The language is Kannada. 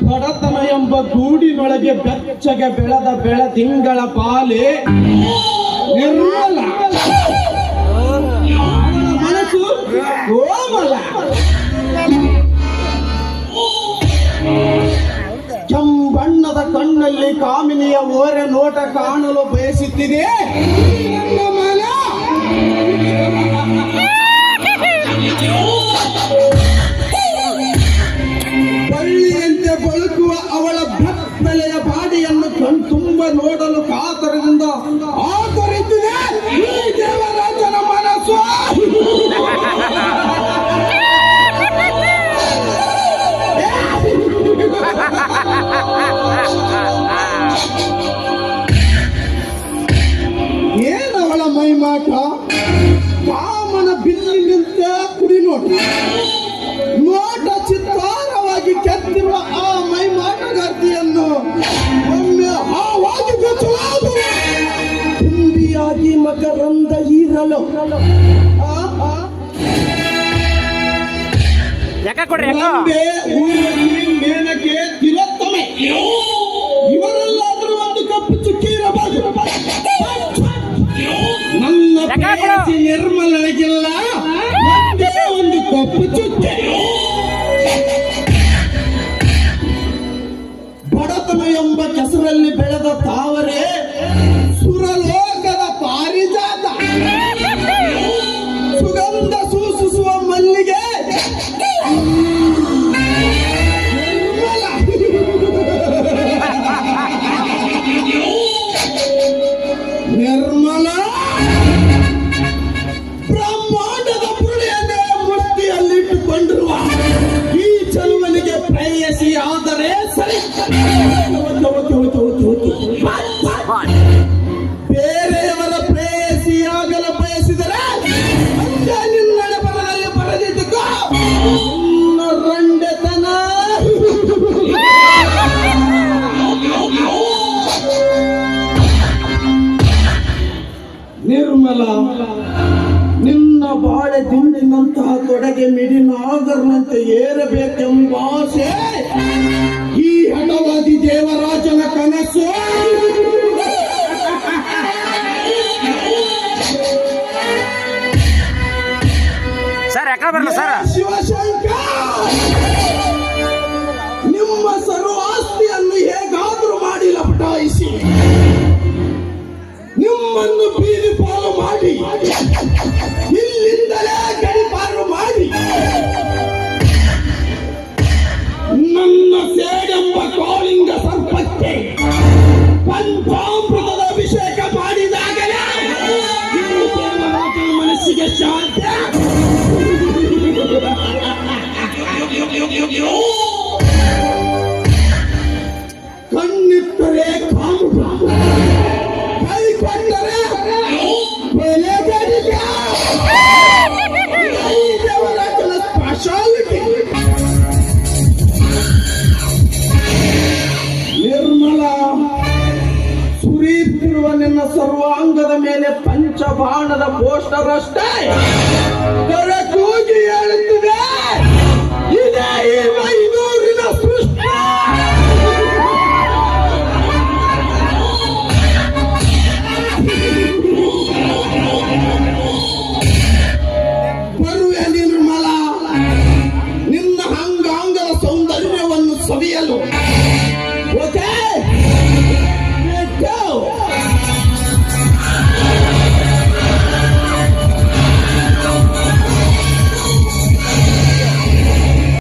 ಬಡತನ ಎಂಬ ಗೂಡಿನೊಳಗೆ ಬೆಚ್ಚಗೆ ಬೆಳೆದ ಬೆಳದಿಂಗಳ ಪಾಲೆ ನಿರ್ಮಲ, ಮನಸ್ಸು ಕೋಮಲ. ಕೆಂಬಣ್ಣದ ಕಣ್ಣಲ್ಲಿ ಕಾಮಿನಿಯ ಓರೆ ನೋಟ ಕಾಣಲು ಬಯಸುತ್ತಿದೆ ನನ್ನ ಮನ. ಬಳ್ಳಿಯಂತೆ ಬಳುಕುವ ಅವಳ ಬೆತ್ತಲೆಯ ಬಾಡಿಯನ್ನು ಕಣ್ತುಂಬ ನೋಡಲು ಕಾತರದಿಂದ ಆತರಿಸಿದೆ ಈ ದೇವರಾಜನ ಮನಸ್ಸು. ಏನವಳ ಮೈಮಾಟ, ಕಾಮನ ಬಿಲ್ಲಿನಂತ ಕುಡಿ ನೋಟ, ನೋಟ ಚಿತ್ತಾರವಾಗಿ ಕೆತ್ತಿರುವ ಆ ಮೈಮಾಟಗಾರ್ತಿಯನ್ನು ಒಮ್ಮೆ ಹಾವಾಗಿ ಬೆಚ್ಚಲಾದರೆ ತುಂಬಿಯಾಗಿ ಮಕರಂದ ಹೀರಲು ಮೇನಕೆ ತಿಲೋತ್ತಮೆ ಇವರೆಲ್ಲಾದ್ರೂ ಒಂದು ಕಪ್ಪು ಚುಕ್ಕಿ ಇರಬಹುದು. ನನ್ನ ಪ್ರೇಯಸಿ ನಿರ್ಮಲನಿಗಿಲ್ಲ ಒಂದು ಕಪ್ಪು ಚುಕ್ಕೆ. ಬಡತನ ಎಂಬ ಕೆಸರಲ್ಲಿ ಬೆಳೆದ ತಾವರೆ ಸುರಲೋಕದ ಪಾರಿಜಾತ, ಸುಗಂಧ ಸೂಸುವ ಮಲ್ಲಿಗೆ ನಿರ್ಮಲ, ಬ್ರಹ್ಮಾಂಡದ ಪುರುಳಿಯನ್ನೇ ಮುಷ್ಟಿಯಲ್ಲಿಟ್ಟುಕೊಂಡಿರುವ ಈ ಚಲುವನಿಗೆ ಪ್ರೇಯಸಿ ಆದರೆ ಸರಿ. ಬೇರೆಯವರ ಪ್ರೇಯಸಿಯಾಗಲು ಬಯಸಿದರೆ ನಿನ್ನಡೆ ಬರದಲ್ಲಿ ಬರದಿದ್ದಕ್ಕೋ ರಂಡೆತನ. ನಿರ್ಮಲ, ನಿನ್ನ ಬಾಳೆ ದಿಂಡಿನಂತಹ ತೊಡೆಗೆ ಮಿಡಿನಾಗರ್ನಂತೆ ಏರಬೇಕೆಂಬ ಆಸೆ ಈ ಹಠವಾದಿ ದೇವರಾಜನ ಕನಸು. ಶಿವಶಂಕರ್, ನಿಮ್ಮ ಸರ್ವ ಆಸ್ತಿಯನ್ನು ಹೇಗಾದರೂ ಮಾಡಿ ಲಪಟಾಯಿಸಿ ನಿಮ್ಮನ್ನು ಬೀದಿ ಪಾಲು ಮಾಡಿ ಇಲ್ಲಿಂದಲೇ ಗಡಿಪಾರು ಮಾಡಿ ನನ್ನ ಸೇಡೆಂಬ ಕಾಳಿಂಗ ಸರ್ಪಕ್ಕೆ ಪಂಚಾಮೃತದ ಅಭಿಷೇಕ ಮಾಡಿದಾಗಲೇ ದೇವರಾಜನ ಮನಸ್ಸಿಗೆ ಶಾಂತಿ. ಕಣ್ಣಿಟ್ಟರೆ ಕಾಮುಕ, ಕೈ ಕೊಟ್ಟರೆ ಬೆಲೆಗಡಿಗ. ದೇವರಾಜನ ಸ್ಪೆಷಾಲಿಟಿ. ನಿರ್ಮಲ, ಸುರಿಯುತ್ತಿರುವ ನಿನ್ನ ಸರ್ವಾಂಗದ ಮೇಲೆ ಪಂಚಬಾಣದ ಪೋಸ್ಟರ್ ಅಷ್ಟೇ ಕೂಗಿ ಹೇಳುತ್ತಿದೆ, ಇದೇ ಈ ಮೈದೂರಿನ ಸೃಷ್ಟಿ. ಬರುವೆ ನಿರ್ಮಲ, ನಿನ್ನ ಅಂಗಾಂಗದ ಸೌಂದರ್ಯವನ್ನು ಸವಿಯಲು. ಓಕೆ,